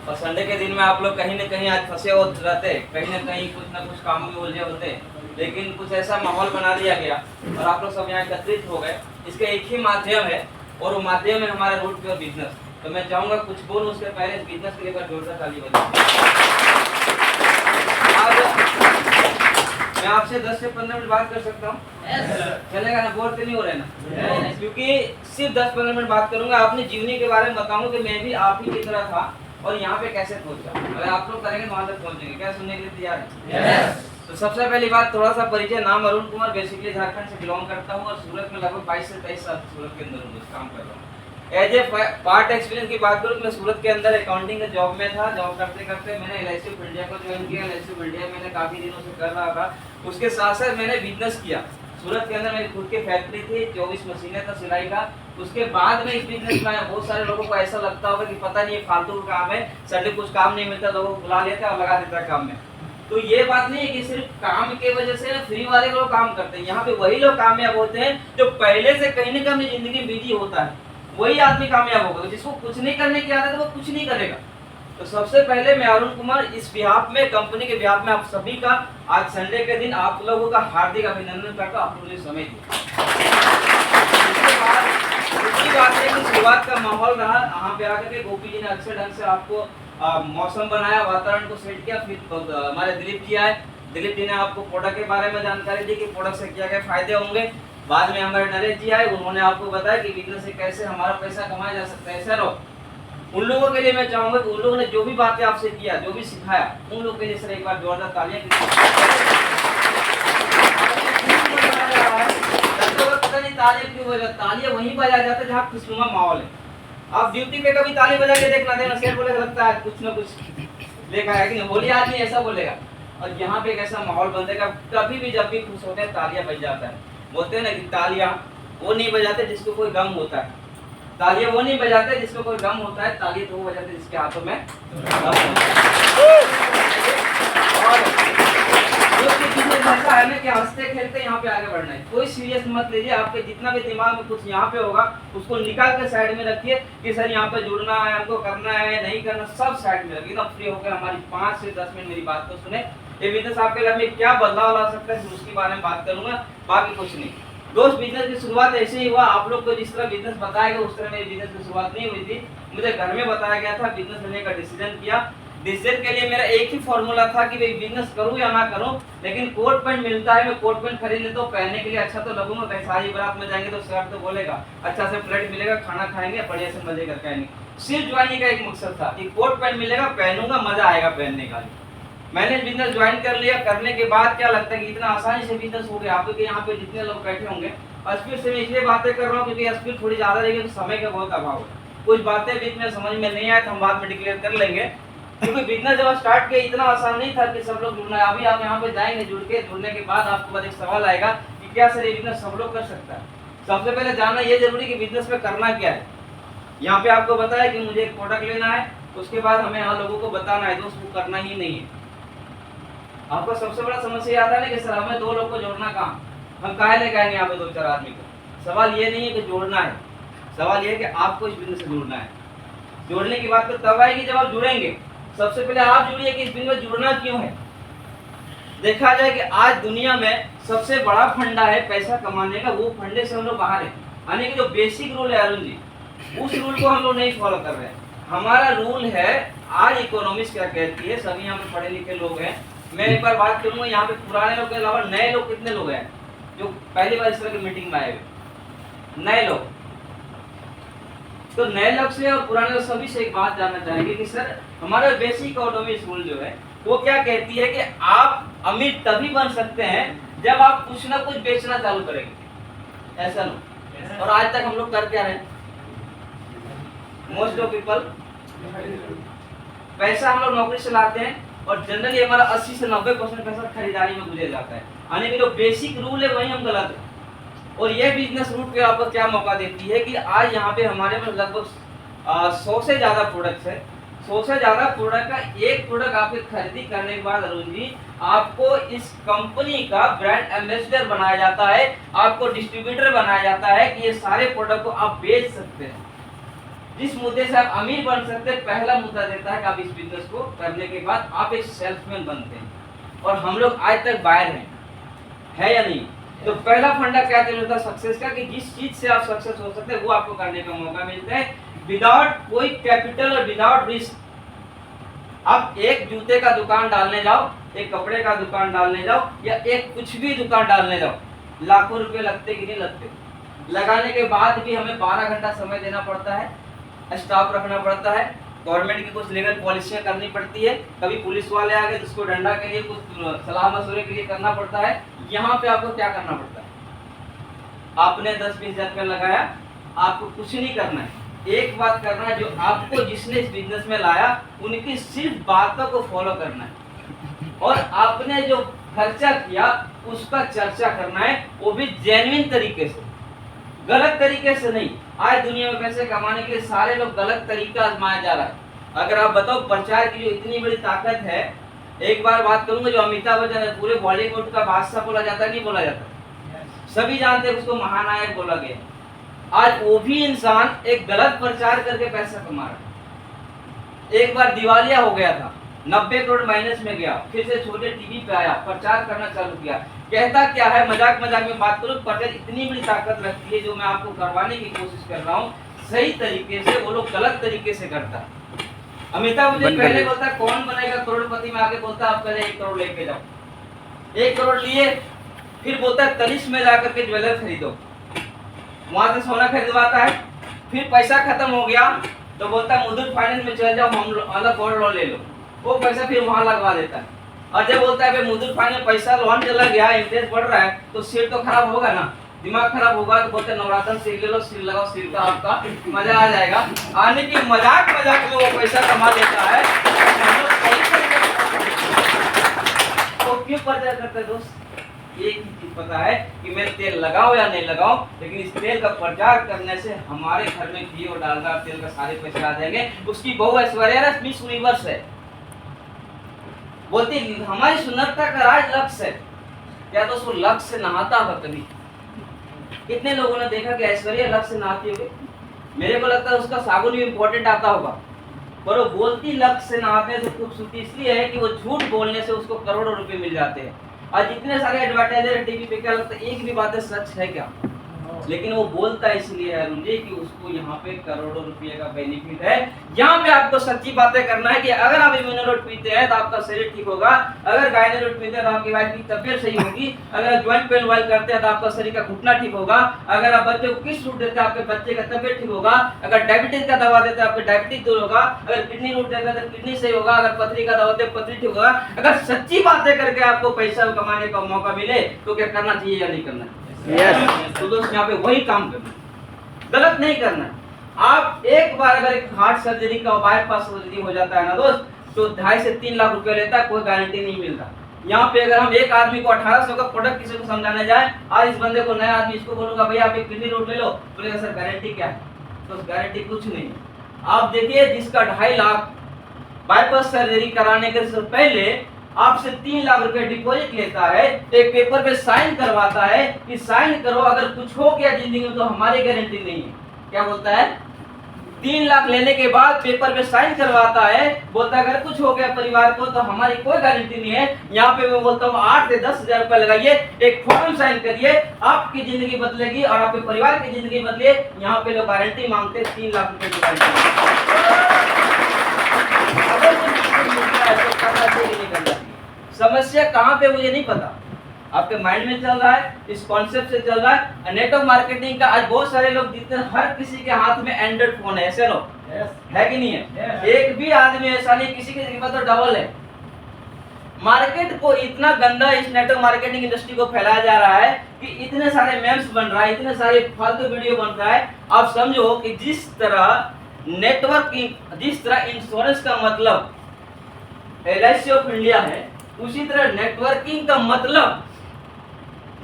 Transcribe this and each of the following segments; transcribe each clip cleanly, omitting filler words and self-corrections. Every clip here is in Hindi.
और संडे के दिन में आप लोग कहीं न कहीं आज फंसे हो रहते, कहीं न कहीं कुछ न कुछ काम में उलझे होते, लेकिन कुछ ऐसा माहौल बना दिया गया और आप लोग सब यहाँ एकत्रित हो गए। इसका एक ही माध्यम है और वो माध्यम है हमारा रूट प्योर बिजनेस। तो मैं चाहूँगा कुछ बोलूँ उसके पहले इस बिजनेस के लिए जोरदार ताली बजाएं। मैं आपसे 10 से 15 मिनट बात कर सकता हूँ? चलेगा ना? बोर तो नहीं हो रहे ना? क्योंकि सिर्फ 10-15 मिनट बात करूंगा, अपनी जीवनी के बारे में बताऊंगा कि मैं भी आप ही की तरह था और यहाँ पे कैसे पहुंचा। अगर आप लोग करेंगे तो वहां तक पहुंचेंगे। क्या सुनने के लिए तैयार है? तो सबसे पहली बात, थोड़ा सा परिचय। नाम अरुण कुमार, बेसिकली झारखंड से बिलोंग करता हूँ और सूरत में लगभग 22 से 23 साल सूरत के अंदर काम कर रहा हूँ। एज ए पार्ट एक्सपीरियंस की बात करूँ, मैं सूरत के अंदर अकाउंटिंग के जॉब में था। जॉब करते करते मैंने LIC ऑफ इंडिया को ज्वाइन किया। LIC ऑफ इंडिया मैंने काफ़ी दिनों से कर रहा था। उसके साथ साथ मैंने बिजनेस किया। सूरत के अंदर मेरी खुद की फैक्ट्री थी, 24 मशीनें था सिलाई का। उसके बाद में इस बिजनेस में आया। बहुत सारे लोगों को ऐसा लगता होगा कि पता नहीं ये फालतू का काम है, संडे कुछ काम नहीं मिलता, लोगों को बुला लेता है और लगा देता है काम में। तो ये बात नहीं है कि सिर्फ काम के वजह से फ्री वाले लोग काम करते हैं। यहाँ पे वही लोग कामयाब होते हैं जो पहले से कहीं न कहीं अपनी जिंदगी में बिजी होता है। वही आदमी कामयाब होगा। जिसको कुछ नहीं करने की आदत है वो कुछ नहीं करेगा। तो सबसे पहले मैं अरुण कुमार इस बिहाफ में, कंपनी के बिहाफ में आप सभी का आज संडे के दिन आप लोगों का हार्दिक अभिनंदन करता हूं। आप लोगों ने समय दिया। उसकी बात है कि शुरुआत का माहौल रहा। यहाँ पे आकर के गोपी जी ने अच्छे ढंग से आपको मौसम बनाया, वातावरण को सेट किया। फिर हमारे दिलीप जी आए। दिलीप जी ने आपको प्रोडक्ट के बारे में जानकारी दी कि प्रोडक्ट से क्या क्या फायदे होंगे। बाद में हमारे नरेश जी आए। उन्होंने आपको बताया कि बिजनेस से कैसे हमारा पैसा कमाया जा सकता है। सर उन लोगों के लिए मैं चाहूंगा कि उन लोगों ने जो भी बातें आपसे किया, जो भी सिखाया, उन लोगों के लिए सर एक बार जोरदार तालियां। पता नहीं तालियां क्यों बजा, तालियां वहीं बजाया जाता है जहाँ खुशनुमा माहौल है। आप ड्यूटी पे कभी ताली बजा के देखना, देना शेर बोलेगा लगता है कुछ ना कुछ देखा है कि नहीं, बोलिए आदमी ऐसा बोलेगा। और यहाँ पे एक ऐसा माहौल बनेगा, कभी भी जब भी खुश होते हैं तालियां बज जाता है। बोलते हैं ना कि तालियां वो नहीं बजाते जिसको कोई गम होता है, तालियां वो नहीं बजाते जिसको कोई गम होता है, तालियां तो वो बजाते जिसके हाथों में गम होता है। कि हंसते खेलते यहाँ पे आगे बढ़ना है। कोई सीरियस मत लीजिए। आपके जितना भी दिमाग में कुछ यहाँ पे होगा उसको निकाल के साइड में रखिए कि सर यहाँ पे जुड़ना है, हमको करना है, नहीं करना, सब साइड में रखिए। फ्री होकर हमारी 5 से 10 मिनट मेरी बात को सुने। ये बिजनेस आपके घर में क्या बदलाव ला सकता है उसके बारे में बात करूंगा, बाकी कुछ नहीं। दोस्त बिजनेस की शुरुआत ऐसे ही हुआ। आप लोग को जिस तरह बिजनेस बताया गया उस तरह मेरी बिजनेस की शुरुआत नहीं हुई थी। मुझे घर में बताया गया था, बिजनेस लेने का डिसीजन किया। डिसीजन के लिए मेरा एक ही फॉर्मूला था कि भाई बिजनेस करूं या ना करूं, लेकिन कोट पैंट मिलता है, मैं कोट पैंट खरीद लेता हूं, पहनने के लिए अच्छा तो लगूंगा। कहीं शादी बारात में जाएंगे तो सर तो बोलेगा, अच्छा से प्लेट मिलेगा, खाना खाएंगे, बढ़िया से मजे करके आएंगे। सिर्फ ज्वाइनिंग का एक मकसद था कि कोट पैंट मिलेगा, पहनूंगा, मजा आएगा पहनने का। मैंने बिजनेस ज्वाइन कर लिया। करने के बाद क्या लगता है कि इतना आसानी से बिजनेस हो गया। आपके यहाँ पे जितने लोग बैठे होंगे, स्पीड से मैं इसलिए बातें कर रहा हूँ क्योंकि स्पीड थोड़ी ज्यादा रहेगी तो समय का बहुत अभाव है। कुछ बातें बीच में समझ में नहीं आए तो हम बाद में डिक्लेयर कर लेंगे। क्योंकि बिजनेस जब स्टार्ट किया इतना आसान नहीं था कि सब लोग जुड़ना है। अभी आप यहाँ पे जाएंगे, जुड़ने के बाद आपके पास एक सवाल आएगा कि क्या सर ये बिजनेस सब लोग कर सकता है। सबसे पहले जानना ये जरूरी कि बिजनेस में करना क्या है। यहाँ पे आपको बताया कि मुझे एक प्रोडक्ट लेना है, उसके बाद हमें यहाँ लोगों को बताना है, दोस्त वो करना ही नहीं है। आपको सबसे बड़ा समस्या आता है ना कि सर हमें 2 लोग को जोड़ना कहाँ, हम काहे लेके आएंगे यहाँ पे 2-4 आदमी को। सवाल ये नहीं है कि जोड़ना है, सवाल ये है कि आपको इस बिजनेस से जुड़ना है। जोड़ने की बात तो तब आएगी जब आप जुड़ेंगे। सबसे पहले आप जुड़िए कि इस बिजनेस में जुड़ना क्यों है। देखा जाए कि आज दुनिया में सबसे बड़ा फंडा है पैसा कमाने का, वो फंडे से हम लोग बाहर है। यानी कि जो बेसिक रूल है अरुण जी, उस रूल को हम लोग नहीं फॉलो कर रहे हैं। हमारा रूल है, आज इकोनॉमिक्स क्या कहती है, सभी यहाँ पे पढ़े लिखे लोग हैं। मैं एक बार बात करूंगा, यहाँ पे पुराने लोग के अलावा नए लोग कितने लोग हैं जो पहली बार इस तरह की मीटिंग में आए हुए? नए लोग। तो नए लोग से और पुराने लोग सभी से एक बात जानना चाहेंगे कि सर हमारा बेसिक इकोनॉमिक्स रूल जो है वो क्या कहती है कि आप अमीर तभी बन सकते हैं जब आप कुछ ना कुछ बेचना चालू करेंगे। ऐसा नो। और आज तक हम लोग कर क्या रहे हैं? मोस्ट ऑफ पीपल पैसा हम लोग नौकरी से लाते हैं और जनरली हमारा 80 से 90% पैसा खरीदारी में गुजर जाता है। यानी कि जो बेसिक रूल है वही हम गलत है। और यह बिजनेस रूट पे आपको क्या मौका देती है कि आज यहाँ पे हमारे में लगभग 100 से ज्यादा प्रोडक्ट्स है। 100 से ज्यादा प्रोडक्ट का एक प्रोडक्ट आपके खरीदी करने के बाद अरुण जी आपको इस कंपनी का ब्रांड एम्बेसडर बनाया जाता है, आपको डिस्ट्रीब्यूटर बनाया जाता है कि ये सारे प्रोडक्ट को आप बेच सकते हैं। जिस मुद्दे से आप अमीर बन सकते हैं, पहला मुद्दा देता है कि आप इस बिजनेस को करने के बाद आप एक सेल्समैन बनते हैं। और हम लोग आज तक बायर हैं, है या नहीं? तो पहला फंडा क्या होता है सक्सेस का, कि जिस चीज से आप सक्सेस हो सकते हैं वो आपको करने का मौका मिलता है विदाउट कोई कैपिटल और विदाउट रिस्क। आप एक जूते का दुकान डालने जाओ, एक कपड़े का दुकान डालने जाओ, या एक कुछ भी दुकान डालने जाओ, लाखों रुपए लगते कि नहीं लगते? लगाने के बाद भी हमें 12 घंटा समय देना पड़ता है, स्टाफ रखना पड़ता है, गवर्नमेंट की कुछ लीगल पॉलिसियां करनी पड़ती है, कभी पुलिस वाले आ गए तो उसको डंडा के लिए कुछ सलाह मशवरे के लिए करना पड़ता है। यहाँ पे आपको क्या करना पड़ता है? आपने 10-20 हजार रुपया लगाया, आपको कुछ नहीं करना है, एक बात करना है, जो आपको जिसने इस बिजनेस में लाया उनकी सिर्फ बातों को फॉलो करना है, और आपने जो खर्चा किया उसका चर्चा करना है, वो भी जेन्युइन तरीके से, गलत तरीके से नहीं। आज दुनिया में पैसे कमाने के लिए सारे लोग गलत तरीका आजमाया जा रहा है। अगर आप बताओ प्रचार की जो इतनी बड़ी ताकत है, एक बार बात करूंगा, जो अमिताभ बच्चन है पूरे बॉलीवुड का बादशाह बोला जाता है, नहीं बोला जाता? सभी जानते हैं उसको महानायक बोला गया। आज वो भी इंसान एक गलत प्रचार करके पैसा कमा रहा है। एक बार दिवालिया हो गया था, 90 करोड़ माइनस में गया, फिर से छोटे टीवी पे आया, प्रचार करना चालू किया। कहता क्या है, मजाक मजाक में बात करूं, प्रचार इतनी बड़ी ताकत रखती है, जो मैं आपको करवाने की कोशिश कर रहा हूँ सही तरीके से, वो लोग गलत तरीके से करता है। अमिताभ बच्चन पहले बोलता है कौन बनेगा करोड़पति, में आगे बोलता है आप पहले 1 करोड़ लेके जाओ। 1 करोड़ लिए, फिर बोलता है तनिष्क में जाकर के ज्वेलर खरीदो, वहां से सोना खरीदवाता है। फिर पैसा खत्म हो गया तो बोलता है मुथूट फाइनेंस में चल जाओ, हम अलग गोल्ड लोन ले लो, वो पैसा फिर वहां लगवा देता है। और जब बोलता है मुथूट फाइनेंस में पैसा लोन चला गया, इंटरेस्ट बढ़ रहा है, तो सिर तो खराब होगा ना, दिमाग खराब होगा, तो बोलते नवरात्र सिर ले लो, सिर लगाओ, सिर का आपका मजा आ जाएगा। आने की मजाक मजाक में वो पैसा कमा लेता है। तो क्यों प्रचार करते हैं दोस्त? एक ही चीज पता है कि मैं तेल लगाऊं या नहीं लगाऊं, लेकिन इस तेल का प्रचार करने से हमारे घर में घी और डालडा तेल का सारे पैसे आ जाएंगे। उसकी बहु ऐश्वर्या राय मिस यूनिवर्स है, बोलती हमारी सुंदरता का राज लक्ष्य है। क्या तो उसको लक्ष्य से नहाता होगा कभी? कितने लोगों ने देखा कि ऐश्वर्या लक्ष्य से नहाती होगी? मेरे को लगता है उसका साबुन भी इम्पोर्टेंट आता होगा, पर वो बोलती लक्ष्य से नहाते हैं। तो खूबसूरती इसलिए है कि वो झूठ बोलने से उसको करोड़ों रुपए मिल जाते हैं। आज जितने सारे एडवर्टाइजर टीवी पे, क्या लगता है एक भी बात सच है क्या? लेकिन वो बोलता है इसलिए है मुझे कि उसको यहाँ पे करोड़ों रुपए का बेनिफिट है। यहाँ पे आपको सच्ची बातें करना है कि अगर आप इम्यूनोरोड पीते हैं तो आपका शरीर ठीक होगा, अगर गायनोरोड पीते हैं तो आपकी वाइफ की तबियत सही होगी, अगर ज्वाइंट पेन ऑयल करते हैं तो आपका शरीर का घुटना ठीक होगा, अगर आप बच्चे को किस रूट देते हैं आपके बच्चे का तबियत ठीक होगा, अगर डायबिटीज का दवा देते हैं आपके डायबिटीज दूर होगा, अगर किडनी रूट देते हैं तो किडनी सही होगा, अगर पथरी का दवा देते हैं पथरी ठीक होगा। अगर सच्ची बातें करके आपको पैसा कमाने का मौका मिले तो क्या करना चाहिए या नहीं करना? तो दोस्त यहाँ पे वही काम करना, गलत नहीं करना। आप एक बार अगर एक हार्ट सर्जरी का बाईपास सर्जरी हो जाता है ना दोस्त, तो 2.5 से 3 लाख रुपए लेता है, कोई गारंटी नहीं मिलता। यहाँ पे अगर हम एक आदमी को 1800 का प्रोडक्ट किसी को समझाने जाए, आज इस बंदे को नया आदमी इसको बोलूंगा भैया आप एक किडनी रोड ले लो, बोलेगा सर गारंटी क्या है? तो गारंटी कुछ नहीं। आप देखिए जिसका 2.5 लाख बाईपास सर्जरी कराने के पहले आपसे 3 लाख रुपए डिपॉजिट लेता है, एक पेपर पे साइन करवाता है कि साइन करो, अगर कुछ हो गया जिंदगी में तो हमारी गारंटी नहीं है। क्या बोलता है? 3 लाख लेने के बाद पेपर पे साइन करवाता है, बोलता है अगर कुछ हो गया परिवार को तो हमारी कोई गारंटी नहीं है। यहाँ पे मैं बोलता हूँ 8 से 10 हजार रुपए लगाइए, एक फॉर्म साइन करिए, आपकी जिंदगी बदलेगी और आपके परिवार की जिंदगी बदले। यहाँ पे लोग गारंटी मांगते 3 लाख रुपए की गारंटी। समस्या कहाँ पे मुझे नहीं पता, आपके माइंड में चल रहा है, इस कॉन्सेप्ट से चल रहा है। नेटवर्क मार्केटिंग का आज बहुत सारे लोग जितने, हर किसी के हाथ में एंड्रॉइड फोन है, ऐसे लोग है कि नहीं है? एक भी आदमी ऐसा नहीं, किसी की कीमत तो डबल है। मार्केट को इतना गंदा इस नेटवर्क मार्केटिंग इंडस्ट्री को फैलाया जा रहा है कि इतने सारे मेम्स बन रहा है, इतने सारे फालतू वीडियो बन रहा है। आप समझो कि जिस तरह नेटवर्किंग, जिस तरह इंश्योरेंस का मतलब LIC ऑफ इंडिया है, उसी तरह नेटवर्किंग का मतलब,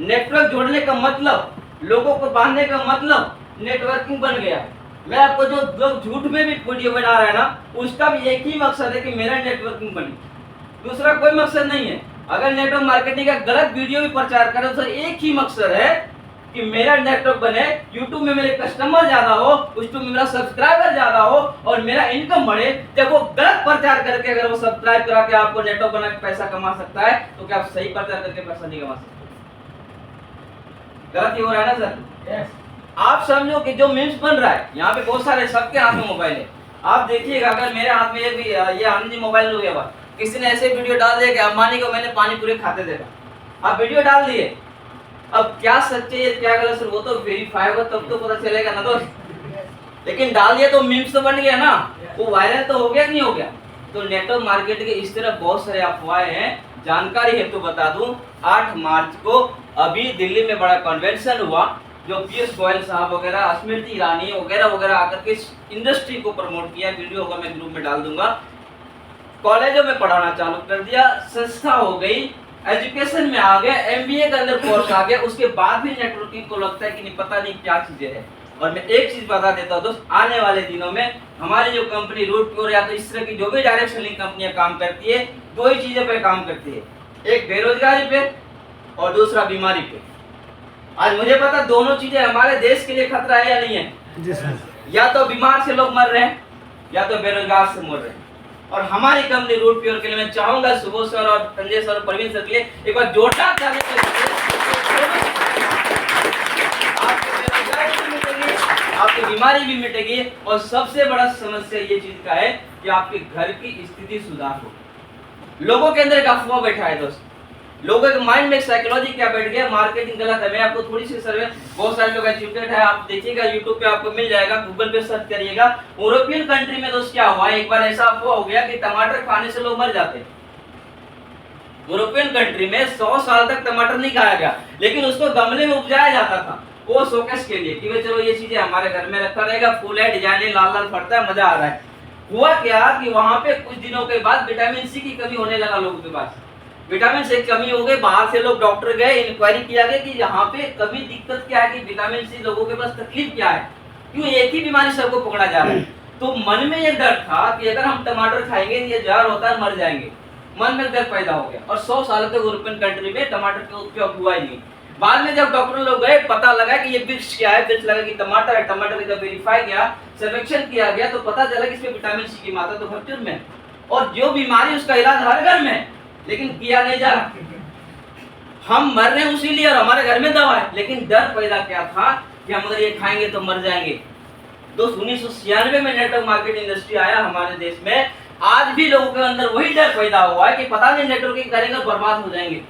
नेटवर्क जोड़ने का मतलब, लोगों को बांधने का मतलब नेटवर्किंग बन गया। मैं आपको जो लोग झूठ में भी वीडियो बना रहा है ना, उसका भी एक ही मकसद है कि मेरा नेटवर्किंग बने, दूसरा कोई मकसद नहीं है। अगर नेटवर्क मार्केटिंग का गलत वीडियो भी प्रचार करें तो एक ही मकसद है कि मेरा नेटवर्क बने, यूट्यूब में मेरे कस्टमर ज्यादा हो, यूट्यूब में मेरा सब्सक्राइबर ज्यादा हो और मेरा इनकम बढ़े। जब वो गलत प्रचार करके अगर वो सब्सक्राइब करा के आपको नेटवर्क बना के पैसा कमा सकता है, तो क्या आप सही प्रचार करके पैसा नहीं कमा सकते? गलत ही हो रहा है ना सर? yes. आप समझो कि जो मीम्स बन रहा है, यहाँ पे बहुत सारे सबके हाथ में मोबाइल है। आप देखिएगा, अगर मेरे हाथ में ये आनंद जी मोबाइल हो गया, किसी ने ऐसे वीडियो डाल दिया कि अंबानी को मैंने पानी पूरी खाते देखा, आप वीडियो डाल दिए, अब क्या सच्चे है क्या गलत सर वो तो वेरीफाई होगा तब तो पता चलेगा ना। तो लेकिन डाल दिया तो मीम्स तो बन गया ना, वो वायरल तो हो गया कि नहीं हो गया? तो नेटवर्क मार्केटिंग के इस तरह बहुत सारे अफवाहें हैं। जानकारी है तो बता दूं, 8 मार्च को अभी दिल्ली में बड़ा कन्वेंशन हुआ, जो पीयूष गोयल साहब वगैरह, स्मृति ईरानी वगैरह वगैरह आकर के इस इंडस्ट्री को प्रमोट किया। वीडियो होगा, मैं ग्रुप में डाल दूंगा। कॉलेजों में पढ़ाना चालू कर दिया, संस्था हो गई, एजुकेशन में आ गए, एमबीए के अंदर कोर्स आ गया, उसके बाद भी नेटवर्किंग को लगता है कि नहीं पता नहीं क्या चीजें है। और मैं एक चीज बता देता हूँ दोस्त, आने वाले दिनों में हमारी जो कंपनी रूटप्योर या तो इस तरह की जो भी डायरेक्ट सेलिंग कंपनियां काम करती है, 2 ही चीजों पे काम करती है, एक बेरोजगारी पे और दूसरा बीमारी पे। आज मुझे पता दोनों चीजें हमारे देश के लिए खतरा है या नहीं है? या तो बीमार से लोग मर रहे हैं या तो बेरोजगार से मर रहे हैं। और हमारी कंपनी रूटप्योर के लिए मैं चाहूंगा सुबोध सर और संजय सर और प्रवीण सर के लिए एक बार जोरदार ताली आपकी बीमारी भी मिटेगी और सबसे बड़ा समस्या ये चीज का है कि आपके घर की स्थिति सुधार हो। लोगों के अंदर एक अफवाह बैठा है दोस्त, लोगों के माइंड में एक साइकोलॉजी क्या बैठ गया, मार्केटिंग गलत है। मैं आपको थोड़ी सी सर्वे, बहुत सारे लोग एजुकेटेड है, आप देखिएगा यूट्यूब पे आपको मिल जाएगा, गूगल पे सर्च करिएगा। यूरोपियन कंट्री में दोस्त क्या हुआ, एक बार ऐसा अफवाह हो गया कि टमाटर खाने से लोग मर जाते। यूरोपियन कंट्री में 100 साल तक टमाटर नहीं खाया गया, लेकिन उसको गमले में उपजाया जाता था, वो शोकेस के लिए कि चलो ये चीजें हमारे घर में रखा रहेगा, फूल है, डिजाइन लाल लाल फटता है, मजा आ रहा है। हुआ क्या कि वहां पे कुछ दिनों के बाद विटामिन सी की कमी होने लगा लोगों के पास, विटामिन सी की कमी हो गई। बाहर से लोग डॉक्टर गए, इंक्वायरी किया गया कि यहाँ पे कभी दिक्कत क्या है, कि विटामिन सी लोगों के पास तकलीफ क्या है, क्यों एक ही बीमारी सबको पकड़ा जा रहा है। तो मन में ये डर था कि अगर हम टमाटर खाएंगे ये जार होता है, मर जाएंगे, मन में डर पैदा हो गया और 100 साल तक यूरोपियन कंट्री में टमाटर का उपयोग हुआ ही नहीं। बाद में जब डॉक्टर लोग गए, पता लगा कि ये वृक्ष क्या है, वृक्ष लगा कि टमाटर है, टमाटर जब वेरीफाई किया, सर्वेक्षण किया गया तो पता चला कि इसमें विटामिन सी की मात्रा तो भरपूर में, और जो बीमारी उसका इलाज हर घर में, लेकिन किया नहीं जा रहा। हम मर रहे हैं उसी लिए और हमारे घर में दवा है, लेकिन डर पैदा क्या था कि हम अगर ये खाएंगे तो मर जाएंगे। दोस्त 1996 में नेटवर्क मार्केटिंग इंडस्ट्री आया हमारे देश में। आज भी लोगों के अंदर वही डर पैदा हुआ है कि पता नहीं नेटवर्किंग करेंगे बर्बाद हो जाएंगे।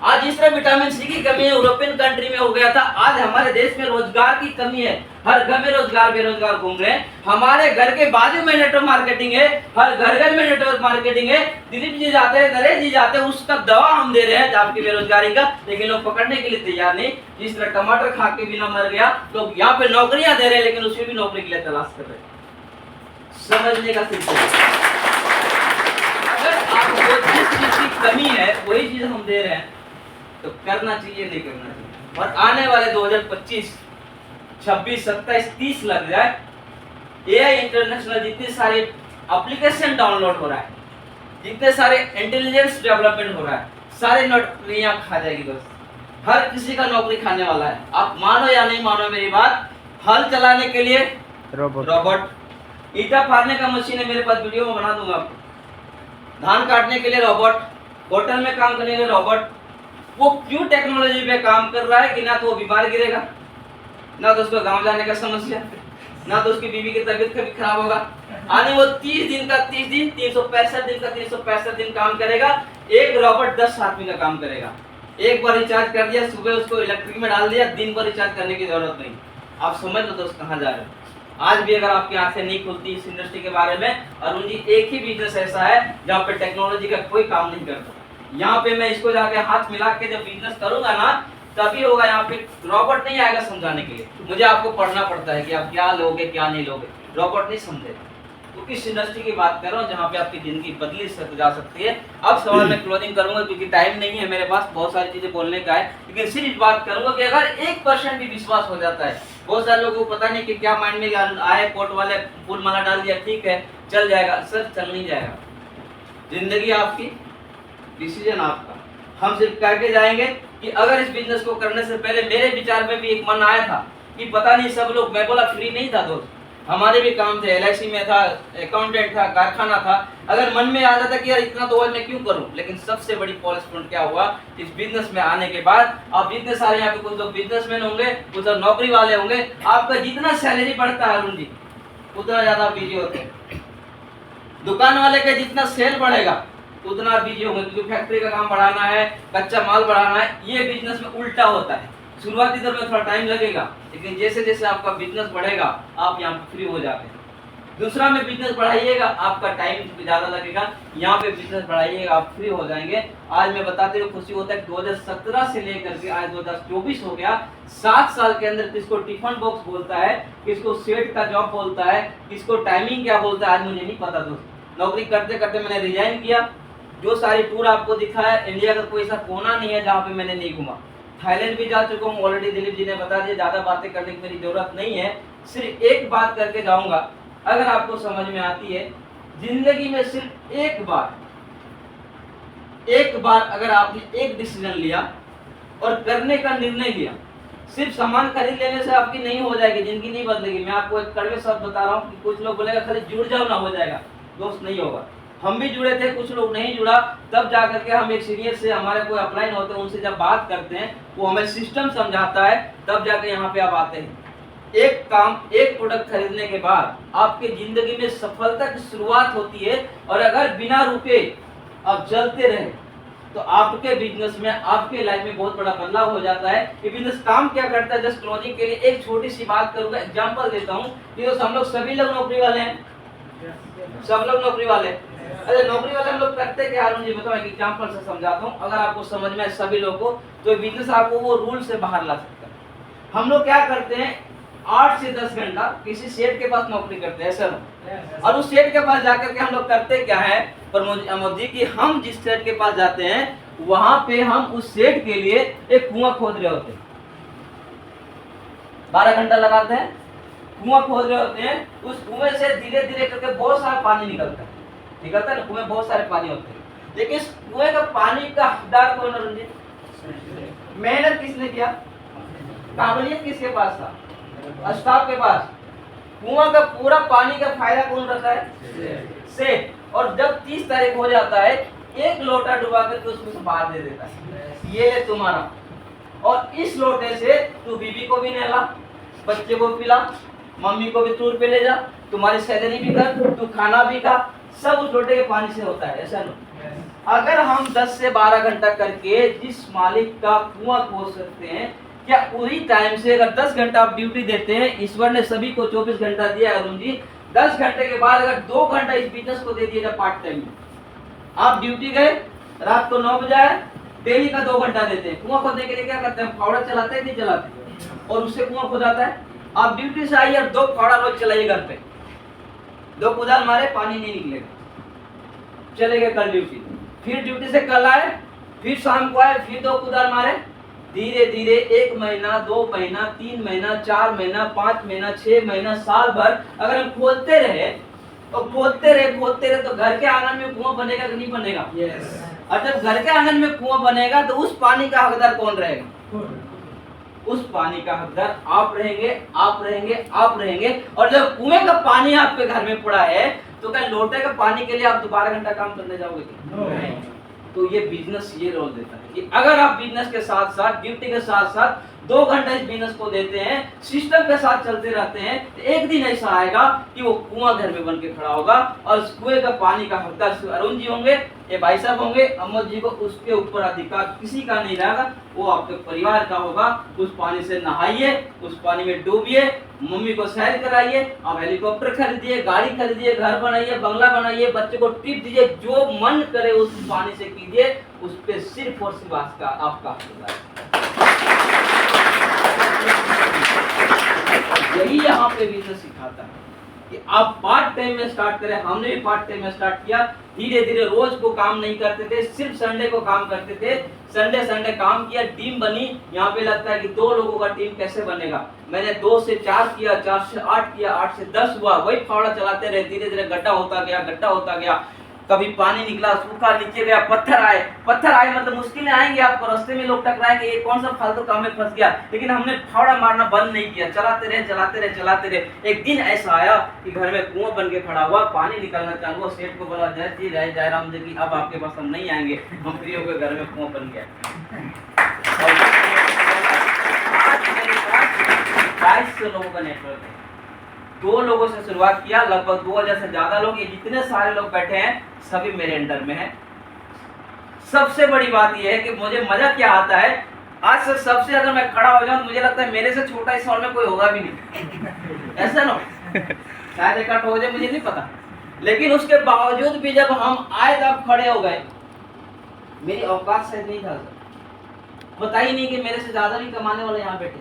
आज इस तरह विटामिन सी की कमी है, यूरोपियन कंट्री में हो गया था, आज हमारे देश में रोजगार की कमी है, हर घर में रोजगार बेरोजगार घूम रहे हैं। हमारे घर के बाजू में नेटवर्क मार्केटिंग है, हर घर घर में नेटवर्क मार्केटिंग है। दिलीप जी जाते हैं, नरेश जी जाते हैं, उसका दवा हम दे रहे हैं आपकी बेरोजगारी का, लेकिन लोग पकड़ने के लिए तैयार नहीं। जिस तरह टमाटर खा के बिना मर गया, लोग यहाँ पे नौकरियां दे रहे हैं, लेकिन उसमें भी नौकरी के लिए तलाश कर रहे हैं। समझने का सिलसिला, अगर आपको जिस चीज की कमी है वही चीज हम दे रहे हैं तो करना चाहिए, नहीं करना चाहिए। और आने वाले 2025, 26, 27, 30 लग जाए, एआई इंटरनेशनल जितने सारे एप्लीकेशन डाउनलोड हो रहा है, जितने सारे इंटेलिजेंस डेवलपमेंट हो रहा है, सारे नौकरियां खा जाएगी दोस्त। हर किसी का नौकरी खाने वाला है, आप मानो या नहीं मानो मेरी बात। हल चलाने के लिए रोबोट, ईटा फाड़ने का मशीन है मेरे पास, वीडियो में बना दूंगा आपको। धान काटने के लिए रोबोट, होटल में काम करने के लिए रोबोट। वो क्यों टेक्नोलॉजी पे काम कर रहा है कि ना तो वो बीमार गिरेगा, ना तो उसको गांव जाने का समस्या, ना तो उसकी बीवी की तबीयत कभी खराब होगा। आने वो 30 दिन का 30 दिन, 365 दिन का 365 दिन काम करेगा। एक रोबोट 10 आदमी का काम करेगा। एक बार रिचार्ज कर दिया, सुबह उसको इलेक्ट्रिक में डाल दिया, दिन भर रिचार्ज करने की जरूरत नहीं। आप समझ लो दोस्त कहाँ जा रहे हो। आज भी अगर आपकी आंखें नहीं खुलती इस इंडस्ट्री के बारे में, अरुण जी एक ही बिजनेस ऐसा है जहाँ पे टेक्नोलॉजी का कोई काम नहीं करता। यहाँ पे मैं इसको जाके हाथ मिला के जब बिजनेस करूंगा ना, तभी होगा। यहाँ पे रोबोट नहीं आएगा समझाने के लिए, मुझे आपको पढ़ना पड़ता है कि आप क्या लोगे क्या नहीं लोगे, रोबोट नहीं समझेगा। तो किस इंडस्ट्री की बात कर रहा हूँ जहाँ पे आपकी जिंदगी बदली जा सकती है। अब सवाल मैं क्लोजिंग करूंगा क्योंकि टाइम नहीं है मेरे पास, बहुत सारी चीजें बोलने का है, लेकिन सिर्फ बात करूंगा कि अगर 1% भी विश्वास हो जाता है, बहुत सारे लोगों को पता नहीं कि क्या माइंड में आए, कोर्ट वाले फूल माला डाल दिया, ठीक है चल जाएगा, सर चल नहीं जाएगा। जिंदगी आपकी, डिसीजन आपका। हम सिर्फ करके जाएंगे, कि अगर इस बिजनेस को करने से पहले मेरे विचार में भी एक मन आया था कि पता नहीं सब लोग, मैं बोला फ्री नहीं था दोस्त, हमारे भी काम थे, LIC में था, अकाउंटेंट था, कारखाना था। अगर मन में आ जाता कि यार इतना तो मैं क्यों करूं, लेकिन सबसे बड़ी प्लस पॉइंट क्या हुआ, इस बिजनेस में आने के बाद आप जितने सारे यहाँ पे कुछ लोग बिजनेसमैन होंगे, कुछ लोग नौकरी वाले होंगे, आपका जितना सैलरी बढ़ता है अरुण जी उतना ज्यादा बिजी होते हैं। दुकान वाले का जितना सेल बढ़ेगा उतना बिजी होंगे, क्योंकि फैक्ट्री का काम बढ़ाना है, कच्चा माल बढ़ाना है। ये बिजनेस में उल्टा होता है, शुरुआती दौर में थोड़ा टाइम लगेगा, लेकिन जैसे जैसे आपका बिजनेस बढ़ेगा आप यहाँ पे फ्री हो जाते हैं। दूसरा में बिजनेस बढ़ाइएगा, आपका टाइम ज्यादा लगेगा, यहाँ पे बिजनेस बढ़ाइएगा, आप फ्री हो जाएंगे। आज मैं बताते हुए खुशी होता है कि 2017 से लेकर के आज 2024 हो गया, 7 साल के अंदर किसको टिफिन बॉक्स बोलता है, किसको सेट का जॉब बोलता है, किसको टाइमिंग क्या बोलता है, आज मुझे नहीं पता दोस्त। नौकरी करते करते मैंने रिजाइन किया। जो सारी टूर आपको दिखाया, इंडिया का कोई ऐसा कोना नहीं है जहाँ पे मैंने नहीं घूमा। थाईलैंड भी जा चुका हूँ ऑलरेडी, दिलीप जी ने बता दिया, ज्यादा बातें करने की मेरी जरूरत नहीं है। सिर्फ एक बात करके जाऊंगा, अगर आपको समझ में आती है, जिंदगी में सिर्फ एक बार अगर आपने एक डिसीजन लिया और करने का निर्णय लिया, सिर्फ सामान खरीद लेने से आपकी नहीं हो जाएगी, जिंदगी नहीं बदलेगी। मैं आपको एक कड़वे शब्द बता रहा हूँ कि कुछ लोग बोलेगा खाली जुड़ जाओ ना हो जाएगा, दोस्त नहीं होगा। हम भी जुड़े थे, कुछ लोग नहीं जुड़ा, तब जाकर के हम एक सीनियर से, हमारे कोई अपलाइन होते हैं उनसे जब बात करते हैं, वो हमें सिस्टम समझाता है, तब जाकर यहाँ पे आप आते हैं। एक काम, एक प्रोडक्ट खरीदने के बाद आपके जिंदगी में सफलता की शुरुआत होती है। और अगर बिना रुके आप चलते रहे तो आपके बिजनेस में, आपके लाइफ में बहुत बड़ा बदलाव हो जाता है। ये बिजनेस काम क्या करता है, जस्ट क्लोजिंग के लिए एक छोटी सी बात करूंगा, एग्जांपल देता हूँ कि हम लोग सभी लोग नौकरी वाले हैं, सब लोग नौकरी वाले। अरे नौकरी वाले हम लोग करते क्या, अरुण जी बताओ, एक एग्जांपल से समझाता हूँ, अगर आपको समझ में आए सभी लोगों को, तो बिजनेस आपको वो रूल से बाहर ला सकता है। हम लोग क्या करते हैं, 8 से 10 घंटा किसी सेठ के पास नौकरी करते हैं सर, और उस सेठ के पास जाकर के हम लोग करते क्या है प्रमोद जी, कि हम जिस सेठ के पास जाते हैं वहां पे हम उस सेठ के लिए एक कुआं खोद रहे होते हैं, 12 घंटा लगाते हैं, कुआं खोद रहे होते हैं। उस कुएं से धीरे धीरे करके बहुत सारा पानी निकलता है ना, कुएं में बहुत सारे पानी होते हैं, लेकिन इस कुएं का पानी का हकदार कौन है रंजीत? मेहनत किसने किया, काबिलियत किसके पास था, स्टाफ के पास। कुआं का पूरा पानी का फायदा कौन रखा है, सेठ। और जब 30 तारीख हो जाता है, एक लोटा डुबा करके उसमें से बाहर दे देता है, ये ले तुम्हारा, और इस लोटे से तू बीबी को भी नहला, बच्चे को पिला, मम्मी को भी टूर पे ले जा, तुम्हारी सैलरी भी कर, तू खाना भी खा, सब उस लोटे के पानी से होता है, ऐसा नहीं। अगर हम 10 से 12 घंटा करके जिस मालिक का कुआं खोद सकते हैं, क्या उसी टाइम से अगर 10 घंटा आप ड्यूटी देते हैं, ईश्वर ने सभी को 24 घंटा दिया है अरुण जी, 10 घंटे के बाद अगर 2 घंटा इस बिजनेस को दे दिया पार्ट टाइम में, आप ड्यूटी गए, रात को 9 बजे आए, डेली का 2 घंटा देते हैं। कुआं खोदने के लिए क्या करते हैं, फावड़ा चलाते हैं, नहीं चलाते, और उससे कुआं खोदाता है। आप ड्यूटी से आइए और 2 फावड़ा रोज चलाइए घर पे, 2 कुदाल मारे, पानी नहीं निकलेगा, चले गए कल ड्यूटी, फिर ड्यूटी से कल आए, फिर शाम को आए, फिर 2 कुदाल मारे, धीरे धीरे 1 महीना, 2 महीना, 3 महीना, 4 महीना, 5 महीना, 6 महीना, साल भर अगर हम खोदते रहे तो खोदते रहे तो घर के आंगन में कुआं बनेगा कि नहीं बनेगा? और जब घर के आंगन में कुआं बनेगा तो उस पानी का हकदार कौन रहेगा? उस पानी का हकदार आप रहेंगे, आप रहेंगे, आप रहेंगे। और जब कुएं का पानी आपके घर में पड़ा है तो क्या लोटे का पानी के लिए आप 12 घंटा काम करने जाओगे? तो ये बिजनेस ये रोल देता है कि अगर आप बिजनेस के साथ साथ, ड्यूटी के साथ साथ 2 घंटा इस बिजनेस को देते हैं, सिस्टम के साथ चलते रहते हैं, तो एक दिन ऐसा आएगा कि वो कुआं घर में बन के खड़ा होगा और उस कुएं का पानी का हकदार अरुण जी होंगे, ये भाई साहब होंगे, अमोद जी को उसके ऊपर अधिकार किसी का नहीं रहेगा, वो आपके परिवार का होगा। उस पानी से नहाइए, उस पानी में डूबिए, मम्मी को सैर कराइए, आप हेलीकॉप्टर खरीदिए, गाड़ी खरीदिए, घर बनाइए, बंगला बनाइए, बच्चे को टिप दीजिए, जो मन करे उस पानी से कीजिए, उस पे सिर्फ और सिर्फ आपका हकदार। यही यहाँ पे बिजनेस सिखाता है कि आप पार्ट टाइम में स्टार्ट करें। हमने भी पार्ट टाइम में स्टार्ट किया, धीरे धीरे रोज को काम नहीं करते थे, सिर्फ संडे को काम करते थे, संडे काम किया, टीम बनी। यहाँ पे लगता है कि 2 लोगों का टीम कैसे बनेगा, मैंने 2 से 4 किया, 4 से 8 किया, 8 से 10 हुआ, वही फावड़ा चलाते रहे, धीरे धीरे गड्ढा होता गया। कभी पानी निकला, सूखा, नीचे गया, पत्थर आए मतलब मुश्किलें आएंगी आपको, रास्ते में लोग टकराएंगे, ये कौन सा फालतू काम में फंस गया, लेकिन हमने फावड़ा मारना बंद नहीं किया, चलाते रहे। एक दिन ऐसा आया कि घर में कुआं बन के खड़ा हुआ, पानी निकलना चालू हुआ, सेठ को बोला जय राम जी की अब आपके पास हम नहीं आएंगे, हम फ्री होकर घर में कुआं बन गया। 2200 लोगों का नेटवर्क है, 2 लोगों से शुरुआत किया, लगभग 2000 से ज्यादा लोग, ये जितने सारे लोग बैठे हैं सभी मेरे अंडर में हैं। सबसे बड़ी बात यह है कि मुझे मजा क्या आता है, आज से सबसे अगर मैं खड़ा हो जाऊं मुझे लगता है मेरे से छोटा इस हॉल में कोई होगा भी नहीं, ऐसा ना शायद इकट्ठ हो जाए, मुझे नहीं पता, लेकिन उसके बावजूद भी जब हम आए तब खड़े हो गए। मेरी औकात से नहीं था सर, पता ही नहीं कि मेरे से ज्यादा भी कमाने वाले यहाँ बैठे,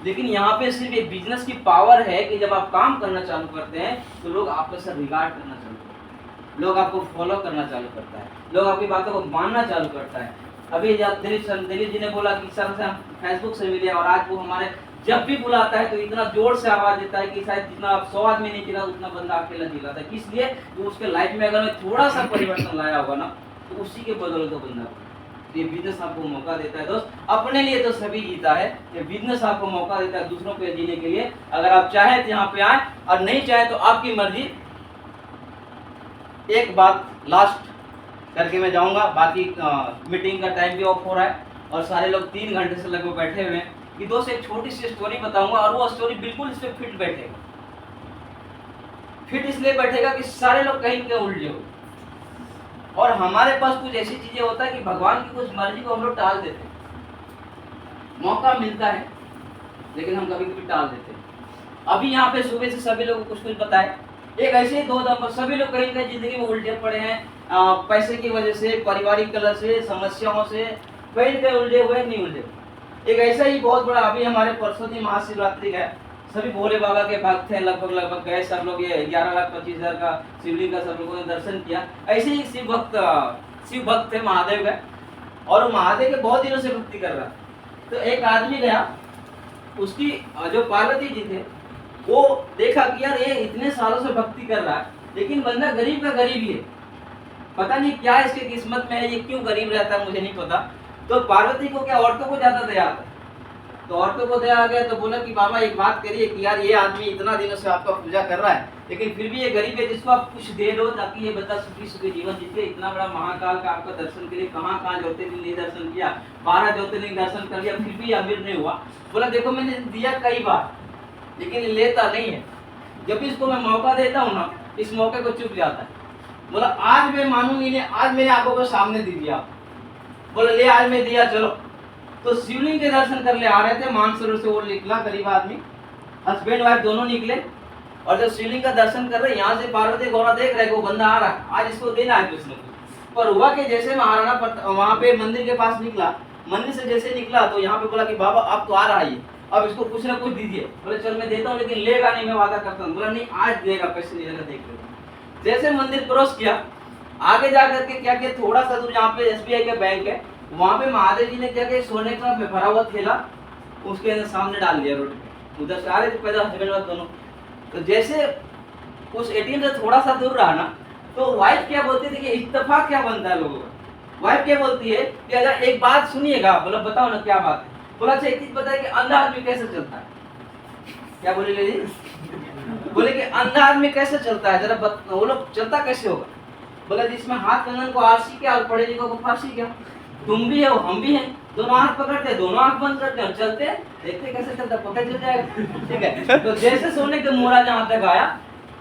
लेकिन यहाँ पे सिर्फ एक बिजनेस की पावर है कि जब आप काम करना चालू करते हैं तो लोग आपके साथ रिगार्ड करना चालू करते हैं, लोग आपको फॉलो करना चालू करता है, लोग आपकी बातों को मानना चालू करता है। अभी दिलीप जी ने बोला कि सर से हम फेसबुक से मिले, और आज वो हमारे जब भी बुलाता है तो इतना जोर से आवाज देता है कि शायद जितना आप 100 आदमी नहीं चिल्ला उतना बंदा अकेला चिल्लाता है। किस लिए? तो उसके लाइफ में अगर मैं थोड़ा सा परिवर्तन लाया होगा ना तो उसी के बदौलत तो बंदा, ये बिजनेस आपको मौका देता है दोस्त, अपने लिए तो सभी जीता है, ये बिजनेस आपको मौका देता है दूसरों पे जीने के लिए। अगर आप चाहें तो यहाँ पे आए, और नहीं चाहे तो आपकी मर्जी। एक बात लास्ट करके मैं जाऊंगा, बाकी मीटिंग का टाइम भी ऑफ हो रहा है और सारे लोग 3 घंटे से लगभग बैठे हुए हैं कि दोस्त एक छोटी सी स्टोरी बताऊंगा, और वो स्टोरी बिल्कुल इस पे फिट बैठेगा। फिट इसलिए बैठेगा कि सारे लोग कहीं के उलझे हो, और हमारे पास कुछ ऐसी चीजें होता है कि भगवान की कुछ मर्जी को हम लोग टाल देते हैं, मौका मिलता है लेकिन हम कभी कभी टाल देते हैं। अभी यहाँ पे सुबह से सभी लोगों को कुछ बताए, एक ऐसे ही 2 नंबर सभी लोग कहीं कहीं जिंदगी में उलझे पड़े हैं, पैसे की वजह से, पारिवारिक कलह से, समस्याओं से, कहीं कहीं उलझे हुए नहीं उलझे। एक ऐसा ही बहुत बड़ा, अभी हमारे परसों दिन महाशिवरात्रि है, सभी भोले बाबा के भक्त हैं, लगभग गए सब लोग, ये 11,25,000 का शिवलिंग का सब लोगों ने दर्शन किया। ऐसे ही शिव भक्त थे, महादेव गए, और वो महादेव के बहुत दिनों से भक्ति कर रहा। तो एक आदमी गया, उसकी जो पार्वती जी थे वो देखा कि यार ये इतने सालों से भक्ति कर रहा है, लेकिन बंदा गरीब का गरीब ही है, पता नहीं क्या इसके किस्मत में है, ये क्यों गरीब रहता है मुझे नहीं पता। तो पार्वती को क्या, औरतों को ज्यादा दया आता है, तो औरतों को दया आ गया, तो बोला कि बाबा एक बात करिए कि यार ये आदमी इतना दिनों से आपका पूजा कर रहा है, लेकिन फिर भी ये गरीब है, जिसको आप कुछ दे दो ताकि ये बंदा सुखी जीवन जीते। इतना बड़ा महाकाल का आपका दर्शन के लिए कहाँ ज्योतिर्लिंग दर्शन किया, 12 ज्योतिर्लिंग दर्शन कर लिया, फिर भी अमीर नहीं हुआ। बोला देखो मैंने दिया कई बार, लेकिन लेता नहीं है, जब भी इसको मैं मौका देता हूँ ना, इस मौके को चुप जाता है। बोला आज मैं मानूंगी नहीं, आज मेरे आंखों को सामने दे दिया। बोला ले आज मैं दिया, चलो। तो शिवलिंग के दर्शन कर ले आ रहे थे, मानसरोवर से वो निकला गरीब आदमी, हस्बैंड वाइफ दोनों निकले, और जब शिवलिंग का दर्शन कर रहे, यहाँ से पार्वती गौरा देख रहे वो बंदा आ रहा है, आज इसको देना है कुछ न कुछ। पर हुआ कि जैसे महाराणा वहाँ पे मंदिर के पास निकला, मंदिर से जैसे निकला तो यहाँ पे बोला कि बाबा अब तो आ रहा है, अब इसको कुछ ना कुछ दीजिए। बोले चल मैं देता हूँ, लेकिन लेगा नहीं, मैं वादा करता हूँ। बोला नहीं आज देगा, पैसे नहीं देगा, देख लेगा। जैसे मंदिर क्रॉस किया, आगे जाकर के क्या किया, थोड़ा सा दूर जहाँ पे SBI का बैंक है, वहाँ पे महादेव जी ने क्या किया, सोने का भरा हुआ थैला उसके अंदर सामने डाल दिया रोड पे। उधर से आ रहे थे पैदल हस्बैंड वाइफ दोनों। तो जैसे उस ATM से थोड़ा सा दूर रहा ना, तो वाइफ क्या बोलती थी कि इत्तेफाक क्या बनता है लोगों का। वाइफ क्या बोलती है कि अगर एक बात सुनिएगा, बोला बताओ ना क्या बात है। बोला अच्छा एक चीज बताए कि अंधा आदमी कैसे चलता है। क्या बोले जी? बोले कि अंधा आदमी कैसे चलता है, जरा वो लोग चलता कैसे होगा। बोला जिसमें हाथ कंगन को आरसी क्या और पढ़े लिखों को फांसी क्या। तुम भी हो हम भी हैं, दोनों हाथ पकड़ते हैं, दोनों आंख बंद करते हैं, चलते हैं, देखते कैसे चलता है, पता चल जाएगा। ठीक है, तो जैसे सोने के मोहरा जहाँ तक आया,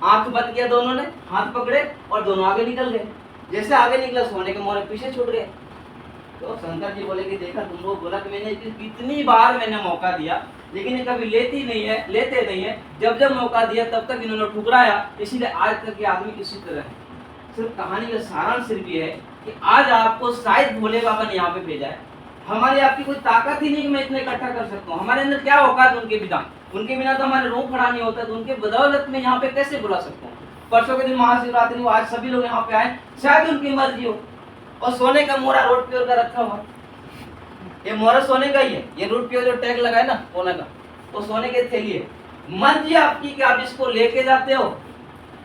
आंख बंद किया दोनों ने, हाथ पकड़े और दोनों आगे निकल गए। जैसे आगे निकला सोने के मोहरे पीछे छूट गए। तो शंकर जी बोले कि देखा तुम लोग, बोला कि मैंने कितनी बार मैंने मौका दिया, लेकिन ये कभी लेते नहीं है। जब जब मौका दिया तब तक इन्होंने ठुकराया, इसीलिए आज तक ये आदमी इसी तरह है। सिर्फ कहानी का सारांश सिर्फ ये है कि आज आपको शायद भोले बाबा ने यहाँ पे भेजा है। हमारी आपकी कोई ताकत ही नहीं कि मैं इतना इकट्ठा कर सकता हूँ, हमारे अंदर क्या औकात उनके बिना तो हमारे रूह खड़ा नहीं होता, तो उनके बदौलत में यहाँ पे कैसे बुला सकता हूँ। परसों के दिन महाशिवरात्रि हुआ, आज सभी लोग यहाँ पे आए, शायद उनकी मर्जी हो। और सोने का मोहरा रोड पे रखा हुआ, ये मोहरा सोने का ही है, ये रोड पे जो टैग लगा है ना सोने का, वो सोने के थैली है। मर्जी आपकी कि आप इसको लेके जाते हो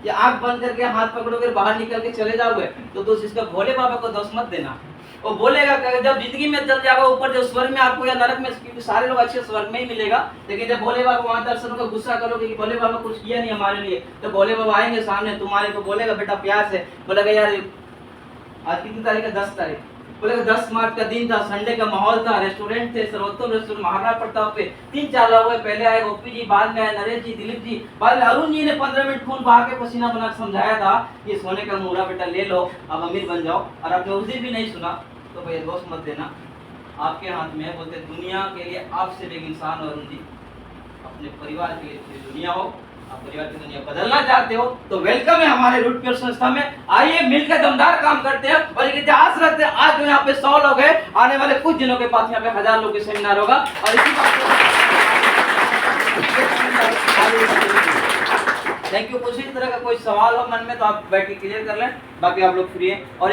या आंख बंद करके हाथ पकड़ोगे बाहर निकल के चले जाओगे तो दोस्त इसका भोले बाबा को दोस्त मत देना। वो बोलेगा कि जब जिंदगी में चल जाएगा ऊपर जो स्वर्ग में आपको या नरक में, क्योंकि सारे लोग अच्छे स्वर्ग में ही मिलेगा, लेकिन जब भोले बाबा वहां दर्शन को गुस्सा करोगे कि भोले बाबा कुछ किया नहीं हमारे लिए, तो भोले बाबा आएंगे सामने तुम्हारे को, बोलेगा बेटा प्यास है, बोलेगा यार आज कितनी तारीख है, 10 तारीख, बोलेगा 10 मार्च का दिन था, संडे का माहौल था, रेस्टोरेंट थे, सर्वोत्तम रेस्टोरेंट महाराणा प्रताप पे 3-4 लोग पहले आए, गोपी जी बाद में आए, नरेश जी, दिलीप जी, बाद में अरुण जी ने 15 मिनट खून बहा के पसीना बना के समझाया था ये सोने का मुहरा बेटा ले लो अब अमीर बन जाओ, और आपने उस दिन भी नहीं सुना, तो भैया दोस्त मत देना, आपके हाथ में है। बोलते दुनिया के लिए आपसे भी एक इंसान हो अरुण जी, अपने परिवार के लिए पूरी दुनिया हो, आप परिवार की दुनिया बदलना चाहते हो तो वेलकम है हमारे रूट प्योर संस्था में, आइए मिलकर दमदार काम करते हैं और एक इतिहास रखते हैं। आज जो यहाँ पे 100 लोग हैं, आने वाले कुछ दिनों के बाद यहाँ पे 1000 लोग की सेमिनार होगा, और इसी बात थैंक यू। कुछ इस तरह का कोई सवाल हो मन में तो आप बैठ के क्लियर कर लें, बाकी आप लोग फ्री हैं। और